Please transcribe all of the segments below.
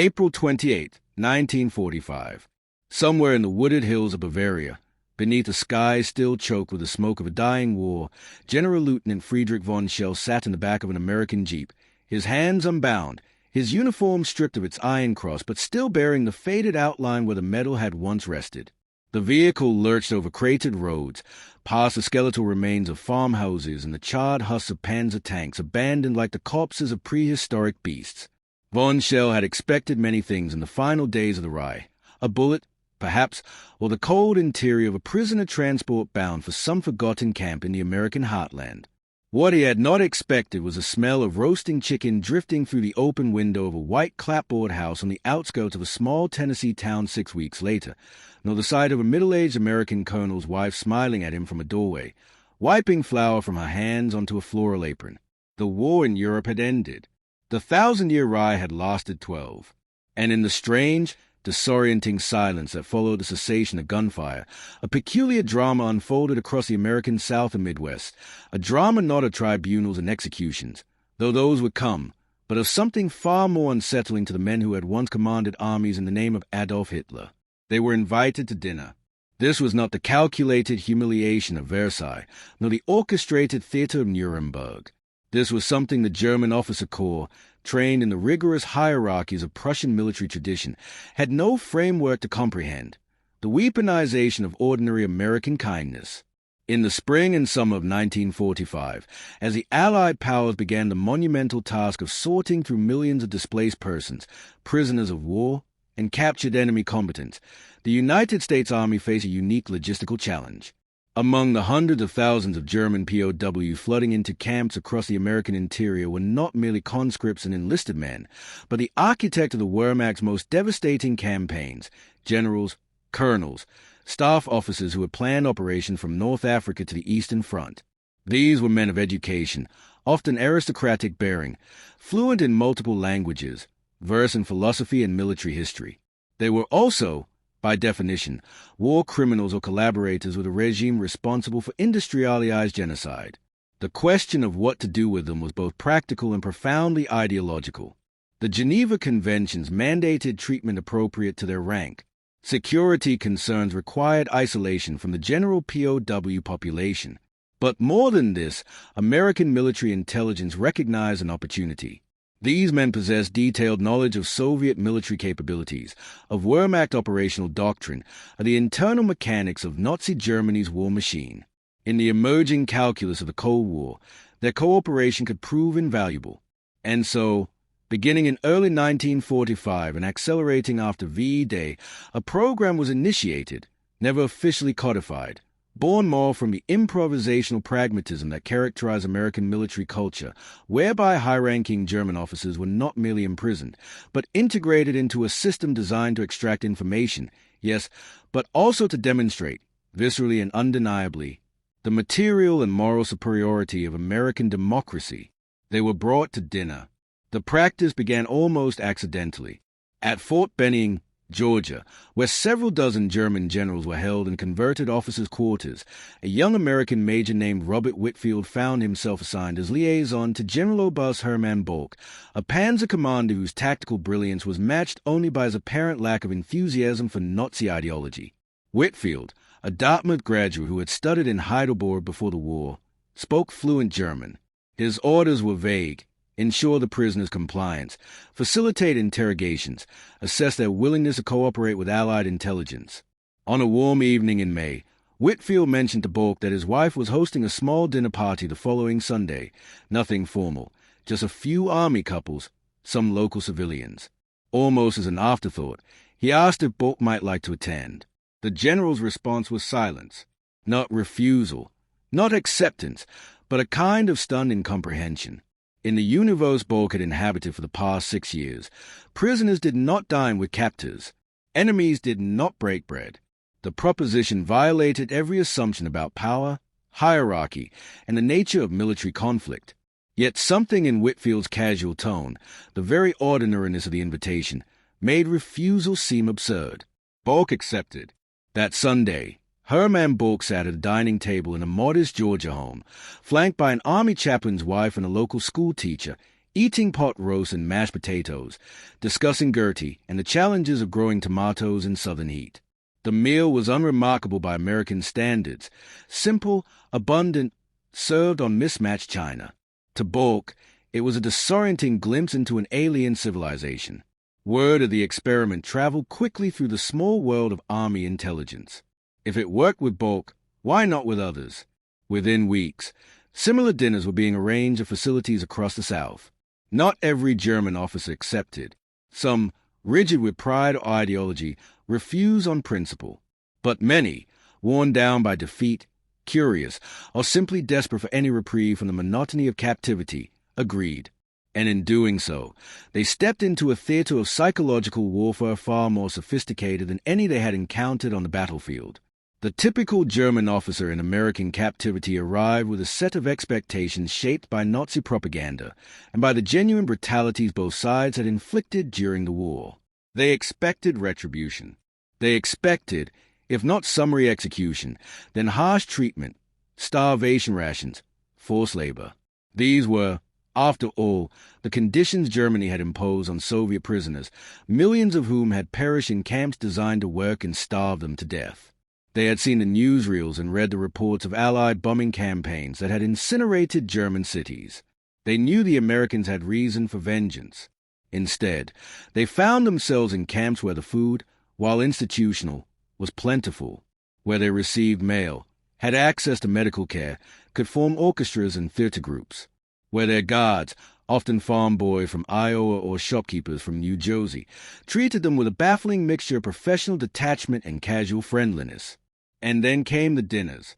April 28, 1945. Somewhere in the wooded hills of Bavaria, beneath a sky still choked with the smoke of a dying war, General Lieutenant Friedrich von Schell sat in the back of an American jeep, his hands unbound, his uniform stripped of its iron cross but still bearing the faded outline where the medal had once rested. The vehicle lurched over cratered roads, past the skeletal remains of farmhouses and the charred husks of Panzer tanks abandoned like the corpses of prehistoric beasts. Von Schell had expected many things in the final days of the Reich. A bullet, perhaps, or the cold interior of a prisoner transport bound for some forgotten camp in the American heartland. What he had not expected was a smell of roasting chicken drifting through the open window of a white clapboard house on the outskirts of a small Tennessee town 6 weeks later, nor the sight of a middle-aged American colonel's wife smiling at him from a doorway, wiping flour from her hands onto a floral apron. The war in Europe had ended. The 1,000-year Reich had lasted 12. And in the strange, disorienting silence that followed the cessation of gunfire, a peculiar drama unfolded across the American South and Midwest, a drama not of tribunals and executions, though those would come, but of something far more unsettling to the men who had once commanded armies in the name of Adolf Hitler. They were invited to dinner. This was not the calculated humiliation of Versailles, nor the orchestrated theater of Nuremberg. This was something the German officer corps, trained in the rigorous hierarchies of Prussian military tradition, had no framework to comprehend: the weaponization of ordinary American kindness. In the spring and summer of 1945, as the Allied powers began the monumental task of sorting through millions of displaced persons, prisoners of war, and captured enemy combatants, the United States Army faced a unique logistical challenge. Among the hundreds of thousands of German POW flooding into camps across the American interior were not merely conscripts and enlisted men, but the architect of the Wehrmacht's most devastating campaigns: generals, colonels, staff officers who had planned operations from North Africa to the Eastern Front. These were men of education, often aristocratic bearing, fluent in multiple languages, versed in philosophy and military history. They were also, by definition, war criminals or collaborators with a regime responsible for industrialized genocide. The question of what to do with them was both practical and profoundly ideological. The Geneva Conventions mandated treatment appropriate to their rank. Security concerns required isolation from the general POW population. But more than this, American military intelligence recognized an opportunity. These men possessed detailed knowledge of Soviet military capabilities, of Wehrmacht operational doctrine, of the internal mechanics of Nazi Germany's war machine. In the emerging calculus of the Cold War, their cooperation could prove invaluable. And so, beginning in early 1945 and accelerating after VE Day, a program was initiated, never officially codified, born more from the improvisational pragmatism that characterized American military culture, whereby high-ranking German officers were not merely imprisoned, but integrated into a system designed to extract information, yes, but also to demonstrate, viscerally and undeniably, the material and moral superiority of American democracy. They were brought to dinner. The practice began almost accidentally. At Fort Benning, Georgia, where several dozen German generals were held in converted officers' quarters, a young American major named Robert Whitfield found himself assigned as liaison to General Oberst Hermann Bulk, a panzer commander whose tactical brilliance was matched only by his apparent lack of enthusiasm for Nazi ideology. Whitfield, a Dartmouth graduate who had studied in Heidelberg before the war, spoke fluent German. His orders were vague: ensure the prisoners' compliance, facilitate interrogations, assess their willingness to cooperate with Allied intelligence. On a warm evening in May, Whitfield mentioned to Bulk that his wife was hosting a small dinner party the following Sunday. Nothing formal, just a few army couples, some local civilians. Almost as an afterthought, he asked if Bulk might like to attend. The general's response was silence, not refusal, not acceptance, but a kind of stunned incomprehension. In the universe Bulk had inhabited for the past 6 years, prisoners did not dine with captors. Enemies did not break bread. The proposition violated every assumption about power, hierarchy, and the nature of military conflict. Yet something in Whitfield's casual tone, the very ordinariness of the invitation, made refusal seem absurd. Bulk accepted. That Sunday, Hermann Bulk sat at a dining table in a modest Georgia home, flanked by an army chaplain's wife and a local schoolteacher, eating pot roast and mashed potatoes, discussing Gertie and the challenges of growing tomatoes in southern heat. The meal was unremarkable by American standards, simple, abundant, served on mismatched china. To Bork, it was a disorienting glimpse into an alien civilization. Word of the experiment traveled quickly through the small world of army intelligence. If it worked with Bork, why not with others? Within weeks, similar dinners were being arranged at facilities across the South. Not every German officer accepted. Some, rigid with pride or ideology, refused on principle. But many, worn down by defeat, curious, or simply desperate for any reprieve from the monotony of captivity, agreed. And in doing so, they stepped into a theater of psychological warfare far more sophisticated than any they had encountered on the battlefield. The typical German officer in American captivity arrived with a set of expectations shaped by Nazi propaganda and by the genuine brutalities both sides had inflicted during the war. They expected retribution. They expected, if not summary execution, then harsh treatment, starvation rations, forced labor. These were, after all, the conditions Germany had imposed on Soviet prisoners, millions of whom had perished in camps designed to work and starve them to death. They had seen the newsreels and read the reports of Allied bombing campaigns that had incinerated German cities. They knew the Americans had reason for vengeance. Instead, they found themselves in camps where the food, while institutional, was plentiful, where they received mail, had access to medical care, could form orchestras and theater groups, where their guards, often farm boys from Iowa or shopkeepers from New Jersey, treated them with a baffling mixture of professional detachment and casual friendliness. And then came the dinners.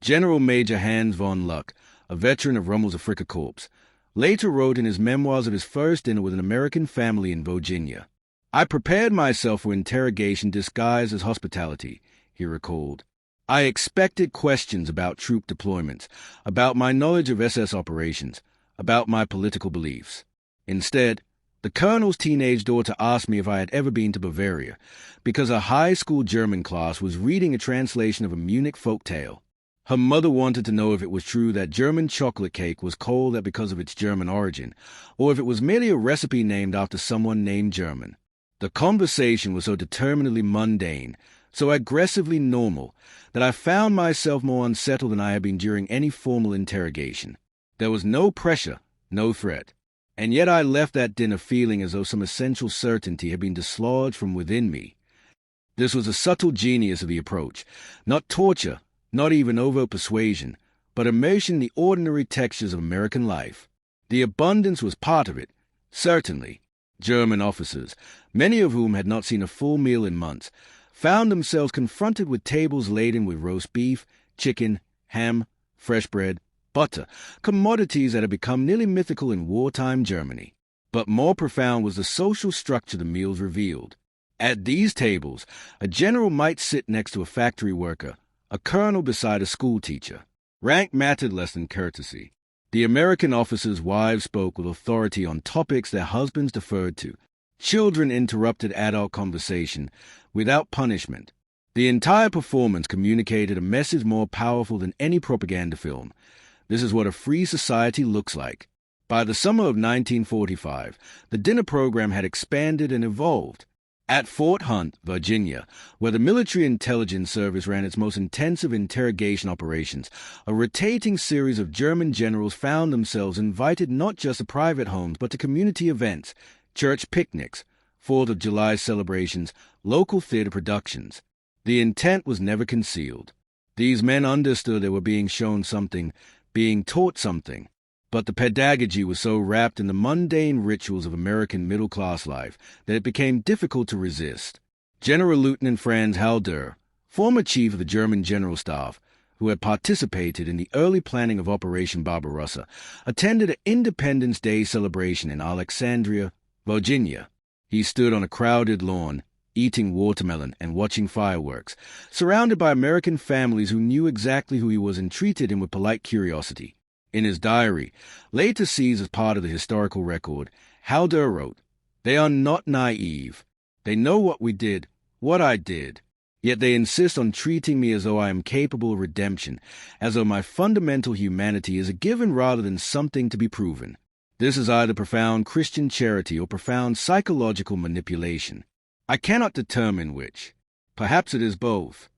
General Major Hans von Luck, a veteran of Rommel's Afrika Korps, later wrote in his memoirs of his first dinner with an American family in Virginia. "I prepared myself for interrogation disguised as hospitality," he recalled. "I expected questions about troop deployments, about my knowledge of SS operations, about my political beliefs. Instead, the colonel's teenage daughter asked me if I had ever been to Bavaria, because a high school German class was reading a translation of a Munich folk tale. Her mother wanted to know if it was true that German chocolate cake was called that because of its German origin, or if it was merely a recipe named after someone named German. The conversation was so determinedly mundane, so aggressively normal, that I found myself more unsettled than I had been during any formal interrogation. There was no pressure, no threat. And yet I left that dinner feeling as though some essential certainty had been dislodged from within me. This was a subtle genius of the approach, not torture, not even overt persuasion, but immersion in the ordinary textures of American life. The abundance was part of it, certainly. German officers, many of whom had not seen a full meal in months, found themselves confronted with tables laden with roast beef, chicken, ham, fresh bread, butter, commodities that had become nearly mythical in wartime Germany. But more profound was the social structure the meals revealed. At these tables, a general might sit next to a factory worker, a colonel beside a schoolteacher. Rank mattered less than courtesy. The American officers' wives spoke with authority on topics their husbands deferred to. Children interrupted adult conversation without punishment. The entire performance communicated a message more powerful than any propaganda film. This is what a free society looks like. By the summer of 1945, the dinner program had expanded and evolved. At Fort Hunt, Virginia, where the military intelligence service ran its most intensive interrogation operations, a rotating series of German generals found themselves invited not just to private homes but to community events, church picnics, 4th of July celebrations, local theater productions. The intent was never concealed. These men understood they were being shown something, being taught something, but the pedagogy was so wrapped in the mundane rituals of American middle-class life that it became difficult to resist. General Lieutenant Franz Halder, former chief of the German General Staff, who had participated in the early planning of Operation Barbarossa, attended an Independence Day celebration in Alexandria, Virginia. He stood on a crowded lawn, eating watermelon and watching fireworks, surrounded by American families who knew exactly who he was and treated him with polite curiosity. In his diary, later seized as part of the historical record, Halder wrote, "They are not naive. They know what we did, what I did. Yet they insist on treating me as though I am capable of redemption, as though my fundamental humanity is a given rather than something to be proven. This is either profound Christian charity or profound psychological manipulation. I cannot determine which. Perhaps it is both.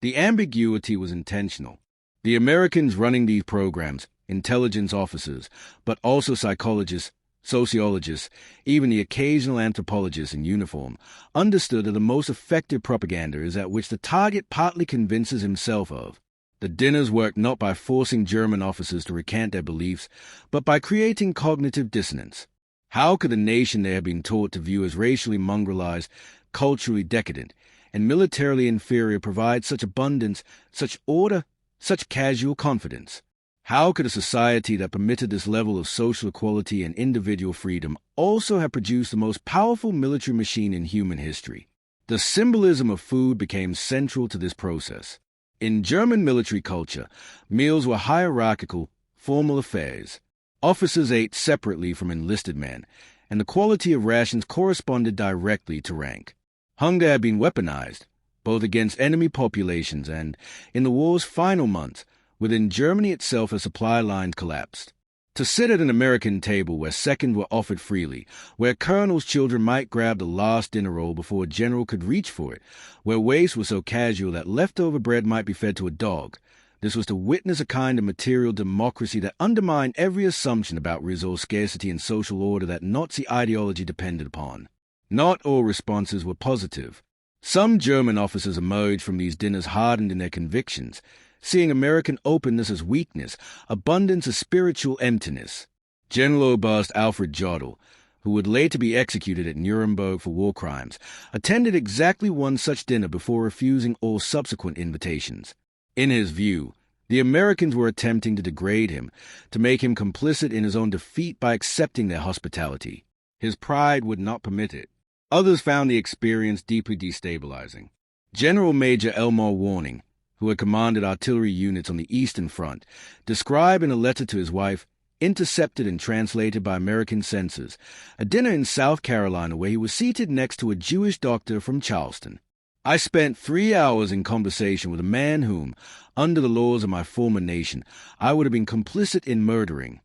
The ambiguity was intentional. The Americans running these programs, intelligence officers, but also psychologists, sociologists, even the occasional anthropologist in uniform, understood that the most effective propaganda is that which the target partly convinces himself of. The dinners worked not by forcing German officers to recant their beliefs, but by creating cognitive dissonance. How could the nation they had been taught to view as racially mongrelized, culturally decadent, and militarily inferior provide such abundance, such order, such casual confidence? How could a society that permitted this level of social equality and individual freedom also have produced the most powerful military machine in human history? The symbolism of food became central to this process. In German military culture, meals were hierarchical, formal affairs. Officers ate separately from enlisted men, and the quality of rations corresponded directly to rank. Hunger had been weaponized, both against enemy populations and, in the war's final months, within Germany itself as supply lines collapsed. To sit at an American table where seconds were offered freely, where colonels' children might grab the last dinner roll before a general could reach for it, where waste was so casual that leftover bread might be fed to a dog, this was to witness a kind of material democracy that undermined every assumption about resource scarcity and social order that Nazi ideology depended upon. Not all responses were positive. Some German officers emerged from these dinners hardened in their convictions, seeing American openness as weakness, abundance as spiritual emptiness. General Oberst Alfred Jodl, who would later be executed at Nuremberg for war crimes, attended exactly one such dinner before refusing all subsequent invitations. In his view, the Americans were attempting to degrade him, to make him complicit in his own defeat by accepting their hospitality. His pride would not permit it. Others found the experience deeply destabilizing. General Major Elmar Warning, who had commanded artillery units on the Eastern Front, described in a letter to his wife, intercepted and translated by American censors, a dinner in South Carolina where he was seated next to a Jewish doctor from Charleston. I spent 3 hours in conversation with a man whom, under the laws of my former nation, I would have been complicit in murdering,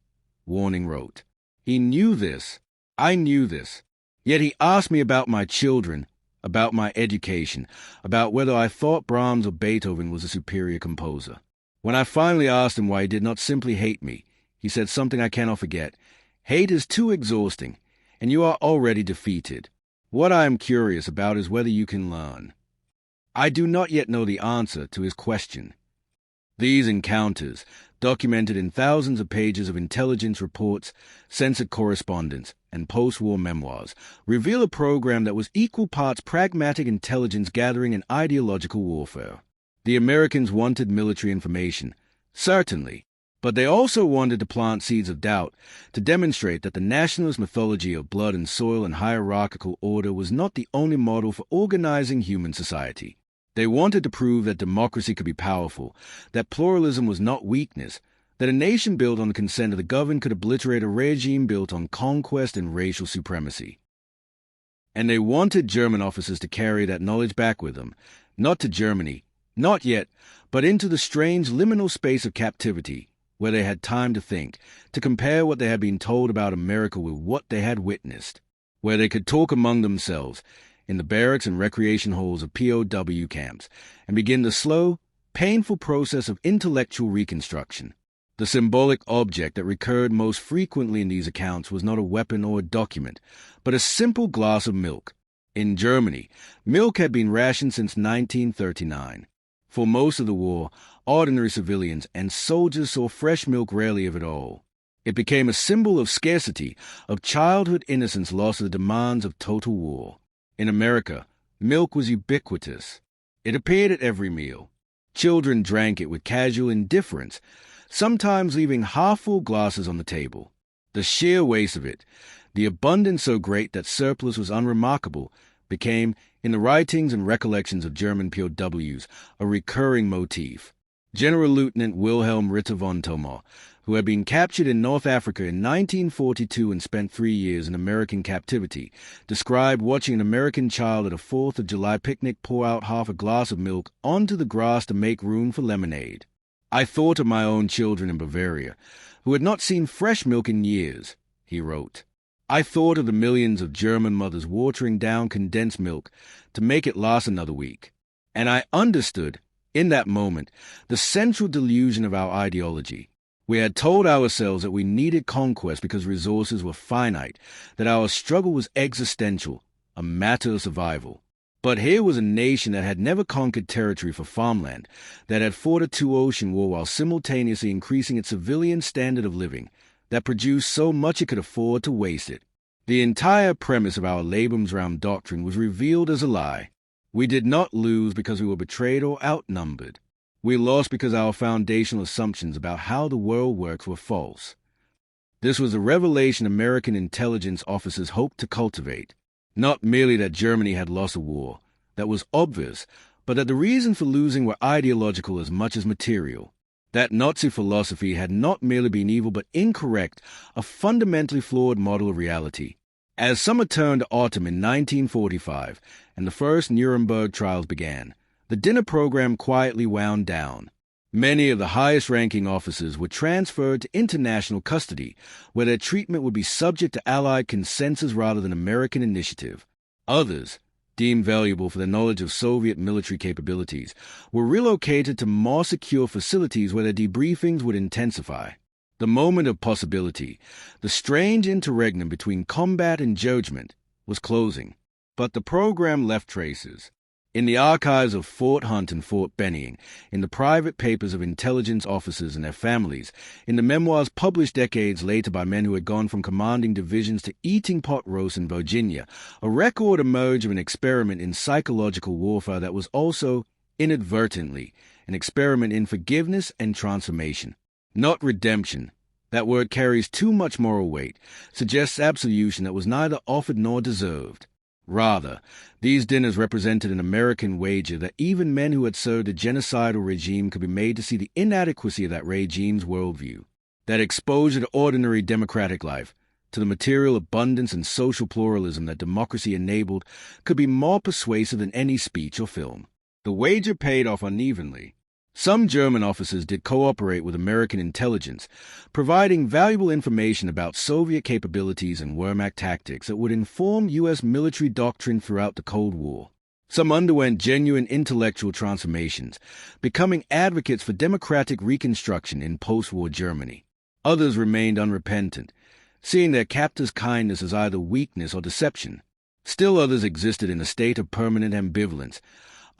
Warning wrote. He knew this. I knew this. Yet he asked me about my children, about my education, about whether I thought Brahms or Beethoven was a superior composer. When I finally asked him why he did not simply hate me, he said something I cannot forget. Hate is too exhausting, and you are already defeated. What I am curious about is whether you can learn. I do not yet know the answer to his question. These encounters, documented in thousands of pages of intelligence reports, censored correspondence, and post-war memoirs, reveal a program that was equal parts pragmatic intelligence gathering and ideological warfare. The Americans wanted military information, certainly, but they also wanted to plant seeds of doubt, to demonstrate that the nationalist mythology of blood and soil and hierarchical order was not the only model for organizing human society. They wanted to prove that democracy could be powerful, that pluralism was not weakness, that a nation built on the consent of the governed could obliterate a regime built on conquest and racial supremacy. And they wanted German officers to carry that knowledge back with them, not to Germany, not yet, but into the strange liminal space of captivity, where they had time to think, to compare what they had been told about America with what they had witnessed, where they could talk among themselves, in the barracks and recreation halls of POW camps, and begin the slow, painful process of intellectual reconstruction. The symbolic object that recurred most frequently in these accounts was not a weapon or a document, but a simple glass of milk. In Germany, milk had been rationed since 1939. For most of the war, ordinary civilians and soldiers saw fresh milk rarely if at all. It became a symbol of scarcity, of childhood innocence lost to the demands of total war. In America, milk was ubiquitous. It appeared at every meal. Children drank it with casual indifference, sometimes leaving half-full glasses on the table. The sheer waste of it, the abundance so great that surplus was unremarkable, became, in the writings and recollections of German POWs, a recurring motif. General Lieutenant Wilhelm Ritter von Thoma, who had been captured in North Africa in 1942 and spent 3 years in American captivity, described watching an American child at a 4th of July picnic pour out half a glass of milk onto the grass to make room for lemonade. I thought of my own children in Bavaria, who had not seen fresh milk in years. he wrote. I thought of the millions of German mothers watering down condensed milk to make it last another week. And I understood, in that moment, the central delusion of our ideology. We had told ourselves that we needed conquest because resources were finite, that our struggle was existential, a matter of survival. But here was a nation that had never conquered territory for farmland, that had fought a two-ocean war while simultaneously increasing its civilian standard of living, that produced so much it could afford to waste it. The entire premise of our Lebensraum doctrine was revealed as a lie. We did not lose because we were betrayed or outnumbered. We lost because our foundational assumptions about how the world works were false. This was a revelation American intelligence officers hoped to cultivate. Not merely that Germany had lost a war, that was obvious, but that the reasons for losing were ideological as much as material. That Nazi philosophy had not merely been evil but incorrect, a fundamentally flawed model of reality. As summer turned to autumn in 1945 and the first Nuremberg trials began, the dinner program quietly wound down. Many of the highest-ranking officers were transferred to international custody, where their treatment would be subject to Allied consensus rather than American initiative. Others, deemed valuable for their knowledge of Soviet military capabilities, were relocated to more secure facilities where their debriefings would intensify. The moment of possibility, the strange interregnum between combat and judgment, was closing. But the program left traces. In the archives of Fort Hunt and Fort Benning, in the private papers of intelligence officers and their families, in the memoirs published decades later by men who had gone from commanding divisions to eating pot roast in Virginia, a record emerged of an experiment in psychological warfare that was also, inadvertently, an experiment in forgiveness and transformation. Not redemption. That word carries too much moral weight, suggests absolution that was neither offered nor deserved. Rather, these dinners represented an American wager that even men who had served a genocidal regime could be made to see the inadequacy of that regime's worldview. That exposure to ordinary democratic life, to the material abundance and social pluralism that democracy enabled, could be more persuasive than any speech or film. The wager paid off unevenly. Some German officers did cooperate with American intelligence, providing valuable information about Soviet capabilities and Wehrmacht tactics that would inform U.S. military doctrine throughout the Cold War. Some underwent genuine intellectual transformations, becoming advocates for democratic reconstruction in post-war Germany. Others remained unrepentant, seeing their captors' kindness as either weakness or deception. Still others existed in a state of permanent ambivalence,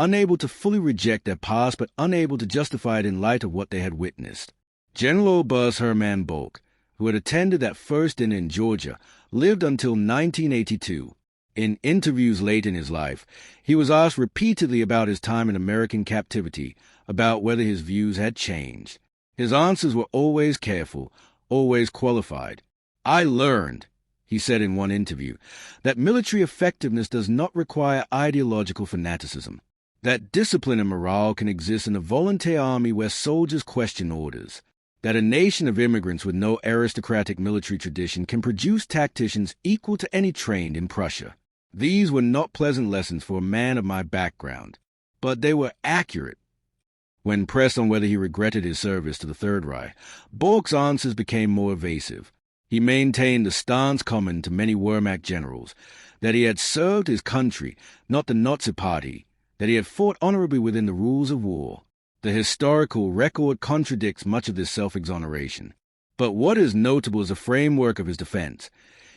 unable to fully reject their past but unable to justify it in light of what they had witnessed. General Oberst Hermann Bolk, who had attended that first dinner in Georgia, lived until 1982. In interviews late in his life, he was asked repeatedly about his time in American captivity, about whether his views had changed. His answers were always careful, always qualified. "I learned," he said in one interview, "that military effectiveness does not require ideological fanaticism. That discipline and morale can exist in a volunteer army where soldiers question orders. That a nation of immigrants with no aristocratic military tradition can produce tacticians equal to any trained in Prussia." These were not pleasant lessons for a man of my background, but they were accurate. When pressed on whether he regretted his service to the Third Reich, Bolk's answers became more evasive. He maintained the stance common to many Wehrmacht generals, that he had served his country, not the Nazi Party, that he had fought honorably within the rules of war. The historical record contradicts much of this self-exoneration. But what is notable is the framework of his defense.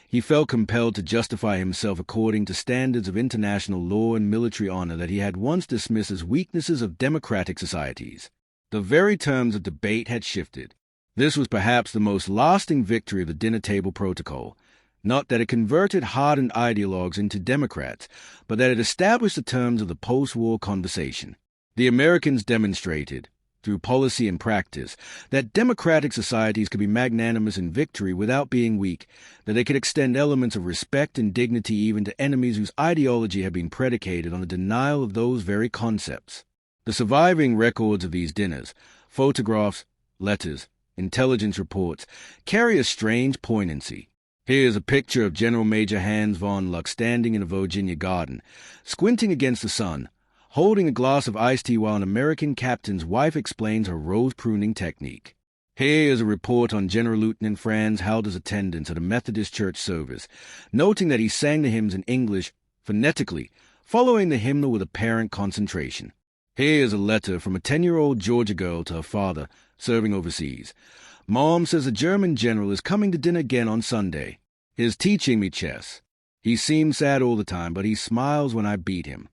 He felt compelled to justify himself according to standards of international law and military honor that he had once dismissed as weaknesses of democratic societies. The very terms of debate had shifted. This was perhaps the most lasting victory of the dinner table protocol. Not that it converted hardened ideologues into Democrats, but that it established the terms of the post-war conversation. The Americans demonstrated, through policy and practice, that democratic societies could be magnanimous in victory without being weak, that they could extend elements of respect and dignity even to enemies whose ideology had been predicated on the denial of those very concepts. The surviving records of these dinners, photographs, letters, intelligence reports, carry a strange poignancy. Here is a picture of General Major Hans von Luck standing in a Virginia garden, squinting against the sun, holding a glass of iced tea while an American captain's wife explains her rose pruning technique. Here is a report on General Lieutenant Franz Halder's attendance at a Methodist church service, noting that he sang the hymns in English phonetically, following the hymnal with apparent concentration. Here is a letter from a 10-year-old Georgia girl to her father, serving overseas. Mom says a German general is coming to dinner again on Sunday. He's teaching me chess. He seems sad all the time, but he smiles when I beat him.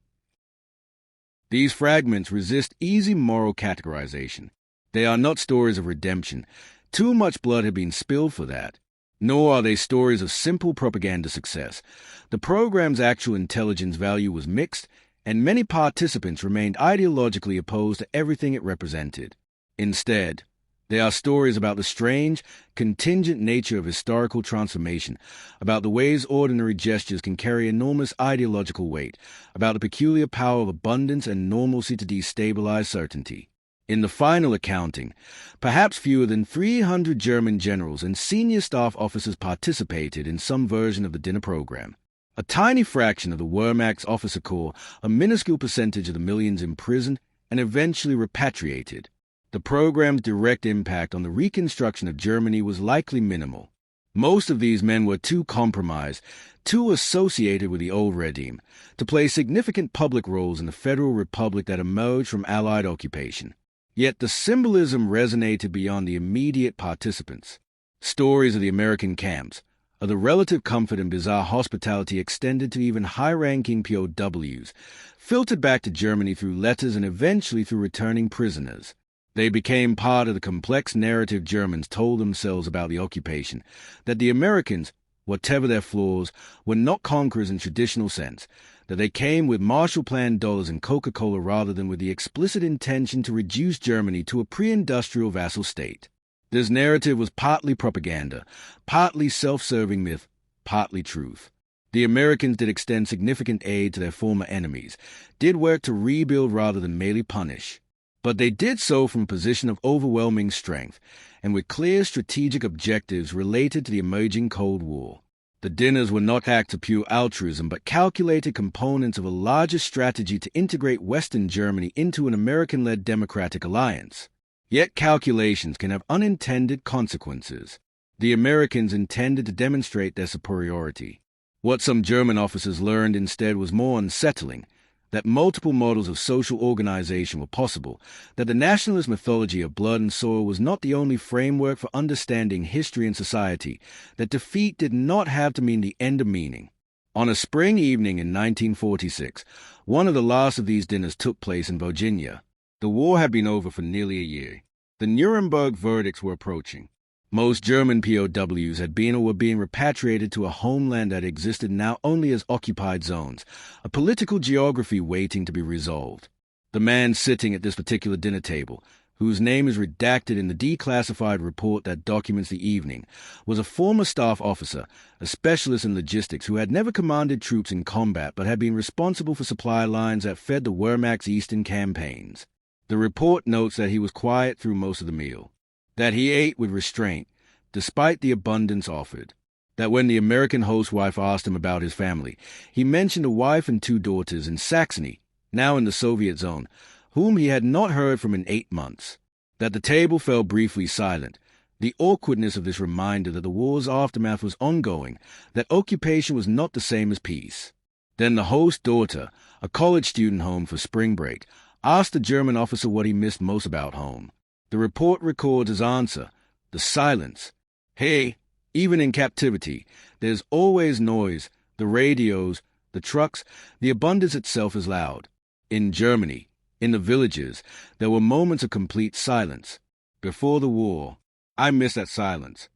These fragments resist easy moral categorization. They are not stories of redemption. Too much blood had been spilled for that. Nor are they stories of simple propaganda success. The program's actual intelligence value was mixed, and many participants remained ideologically opposed to everything it represented. Instead, they are stories about the strange, contingent nature of historical transformation, about the ways ordinary gestures can carry enormous ideological weight, about the peculiar power of abundance and normalcy to destabilize certainty. In the final accounting, perhaps fewer than 300 German generals and senior staff officers participated in some version of the dinner program. A tiny fraction of the Wehrmacht's officer corps, a minuscule percentage of the millions imprisoned and eventually repatriated. The program's direct impact on the reconstruction of Germany was likely minimal. Most of these men were too compromised, too associated with the old regime, to play significant public roles in the federal republic that emerged from Allied occupation. Yet the symbolism resonated beyond the immediate participants. Stories of the American camps, of the relative comfort and bizarre hospitality extended to even high-ranking POWs, filtered back to Germany through letters and eventually through returning prisoners. They became part of the complex narrative Germans told themselves about the occupation, that the Americans, whatever their flaws, were not conquerors in traditional sense, that they came with Marshall Plan dollars and Coca-Cola rather than with the explicit intention to reduce Germany to a pre-industrial vassal state. This narrative was partly propaganda, partly self-serving myth, partly truth. The Americans did extend significant aid to their former enemies, did work to rebuild rather than merely punish. But they did so from a position of overwhelming strength, and with clear strategic objectives related to the emerging Cold War. The dinners were not acts of pure altruism, but calculated components of a larger strategy to integrate Western Germany into an American-led democratic alliance. Yet calculations can have unintended consequences. The Americans intended to demonstrate their superiority. What some German officers learned instead was more unsettling, that multiple models of social organization were possible, that the nationalist mythology of blood and soil was not the only framework for understanding history and society, that defeat did not have to mean the end of meaning. On a spring evening in 1946, one of the last of these dinners took place in Virginia. The war had been over for nearly a year. The Nuremberg verdicts were approaching. Most German POWs had been or were being repatriated to a homeland that existed now only as occupied zones, a political geography waiting to be resolved. The man sitting at this particular dinner table, whose name is redacted in the declassified report that documents the evening, was a former staff officer, a specialist in logistics who had never commanded troops in combat but had been responsible for supply lines that fed the Wehrmacht's eastern campaigns. The report notes that he was quiet through most of the meal, that he ate with restraint, despite the abundance offered, that when the American host wife asked him about his family, he mentioned a wife and 2 daughters in Saxony, now in the Soviet zone, whom he had not heard from in 8 months, that the table fell briefly silent, the awkwardness of this reminder that the war's aftermath was ongoing, that occupation was not the same as peace. Then the host's daughter, a college student home for spring break, asked the German officer what he missed most about home. The report records his answer, the silence. Hey, even in captivity, there's always noise, the radios, the trucks, the abundance itself is loud. In Germany, in the villages, there were moments of complete silence. Before the war, I miss that silence.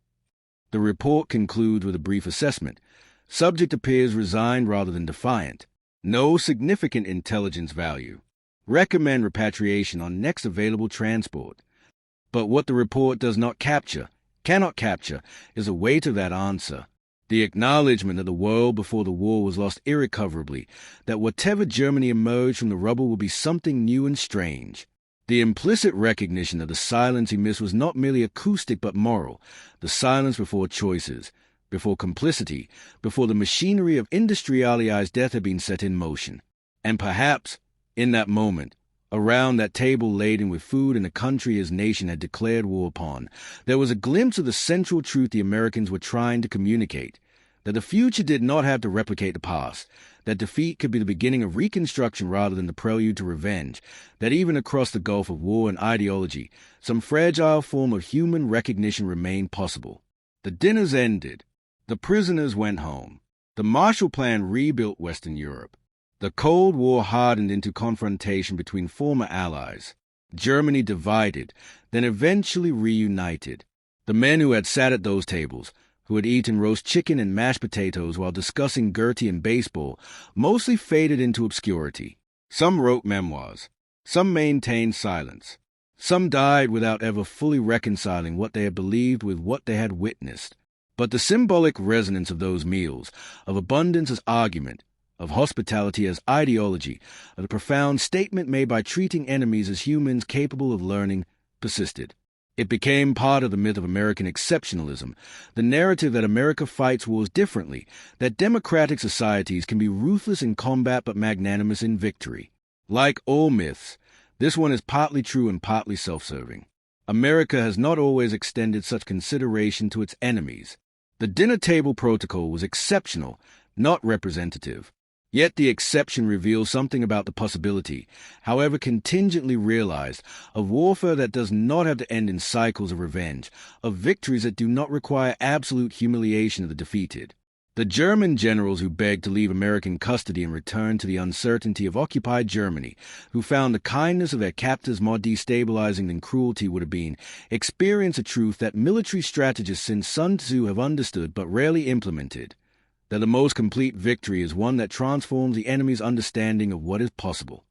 The report concludes with a brief assessment. Subject appears resigned rather than defiant. No significant intelligence value. Recommend repatriation on next available transport. But what the report does not capture, cannot capture, is the weight of that answer. The acknowledgement that the world before the war was lost irrecoverably, that whatever Germany emerged from the rubble will be something new and strange. The implicit recognition that the silence he missed was not merely acoustic but moral, the silence before choices, before complicity, before the machinery of industrialized death had been set in motion. And perhaps, in that moment, Around that table laden with food in a country his nation had declared war upon, there was a glimpse of the central truth the Americans were trying to communicate, that the future did not have to replicate the past, that defeat could be the beginning of reconstruction rather than the prelude to revenge, that even across the gulf of war and ideology, some fragile form of human recognition remained possible. The dinners ended. The prisoners went home. The Marshall Plan rebuilt Western Europe. The Cold War hardened into confrontation between former allies. Germany divided, then eventually reunited. The men who had sat at those tables, who had eaten roast chicken and mashed potatoes while discussing Goethe and baseball, mostly faded into obscurity. Some wrote memoirs. Some maintained silence. Some died without ever fully reconciling what they had believed with what they had witnessed. But the symbolic resonance of those meals, of abundance as argument, of hospitality as ideology, of the profound statement made by treating enemies as humans capable of learning, persisted. It became part of the myth of American exceptionalism, the narrative that America fights wars differently, that democratic societies can be ruthless in combat but magnanimous in victory. Like all myths, this one is partly true and partly self-serving. America has not always extended such consideration to its enemies. The dinner table protocol was exceptional, not representative. Yet the exception reveals something about the possibility, however contingently realized, of warfare that does not have to end in cycles of revenge, of victories that do not require absolute humiliation of the defeated. The German generals who begged to leave American custody and return to the uncertainty of occupied Germany, who found the kindness of their captors more destabilizing than cruelty would have been, experience a truth that military strategists since Sun Tzu have understood but rarely implemented, that the most complete victory is one that transforms the enemy's understanding of what is possible.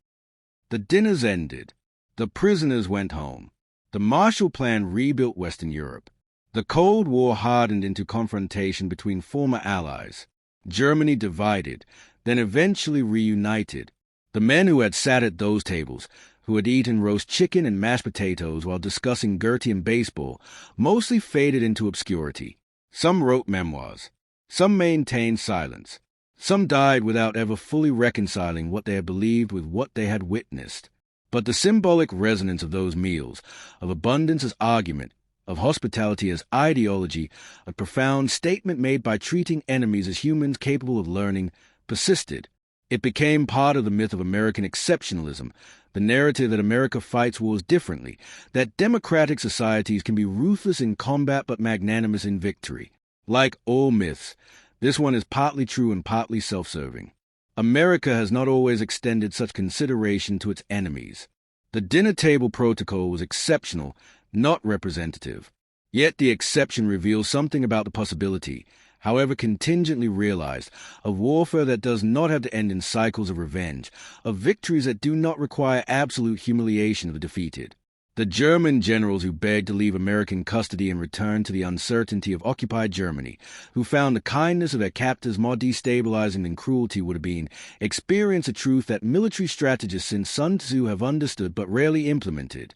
The dinners ended. The prisoners went home. The Marshall Plan rebuilt Western Europe. The Cold War hardened into confrontation between former allies. Germany divided, then eventually reunited. The men who had sat at those tables, who had eaten roast chicken and mashed potatoes while discussing Goethe and baseball, mostly faded into obscurity. Some wrote memoirs. Some maintained silence. Some died without ever fully reconciling what they had believed with what they had witnessed. But the symbolic resonance of those meals, of abundance as argument, of hospitality as ideology, a profound statement made by treating enemies as humans capable of learning, persisted. It became part of the myth of American exceptionalism, the narrative that America fights wars differently, that democratic societies can be ruthless in combat but magnanimous in victory. Like all myths, this one is partly true and partly self-serving. America has not always extended such consideration to its enemies. The dinner table protocol was exceptional, not representative. Yet the exception reveals something about the possibility, however contingently realized, of warfare that does not have to end in cycles of revenge, of victories that do not require absolute humiliation of the defeated. The German generals who begged to leave American custody and return to the uncertainty of occupied Germany, who found the kindness of their captors more destabilizing than cruelty would have been, experience a truth that military strategists since Sun Tzu have understood but rarely implemented,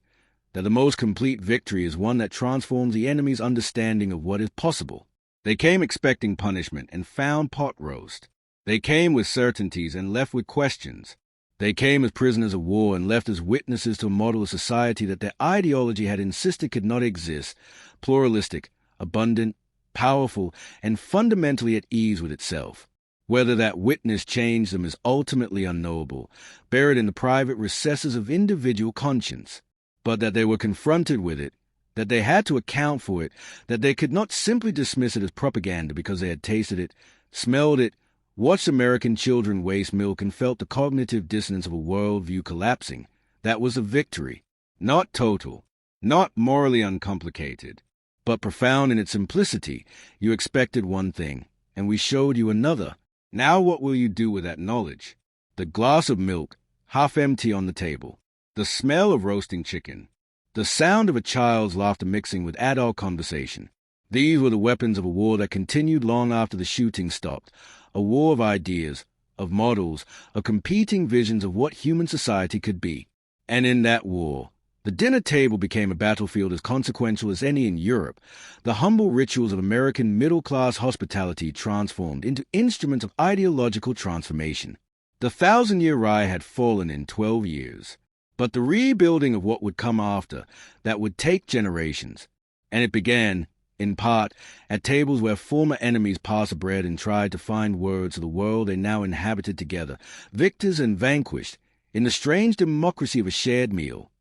that the most complete victory is one that transforms the enemy's understanding of what is possible. They came expecting punishment and found pot roast. They came with certainties and left with questions. They came as prisoners of war and left as witnesses to a model of society that their ideology had insisted could not exist, pluralistic, abundant, powerful, and fundamentally at ease with itself. Whether that witness changed them is ultimately unknowable, buried in the private recesses of individual conscience. But that they were confronted with it, that they had to account for it, that they could not simply dismiss it as propaganda because they had tasted it, smelled it, watched American children waste milk and felt the cognitive dissonance of a worldview collapsing. That was a victory. Not total, not morally uncomplicated, but profound in its simplicity. You expected one thing, and we showed you another. Now what will you do with that knowledge? The glass of milk, half empty on the table. The smell of roasting chicken. The sound of a child's laughter mixing with adult conversation. These were the weapons of a war that continued long after the shooting stopped. A war of ideas, of models, of competing visions of what human society could be. And in that war, the dinner table became a battlefield as consequential as any in Europe. The humble rituals of American middle-class hospitality transformed into instruments of ideological transformation. The 1,000-year Reich had fallen in 12 years. but the rebuilding of what would come after, that would take generations. And it began, in part, at tables where former enemies passed bread and tried to find words of the world they now inhabited together, victors and vanquished, in the strange democracy of a shared meal.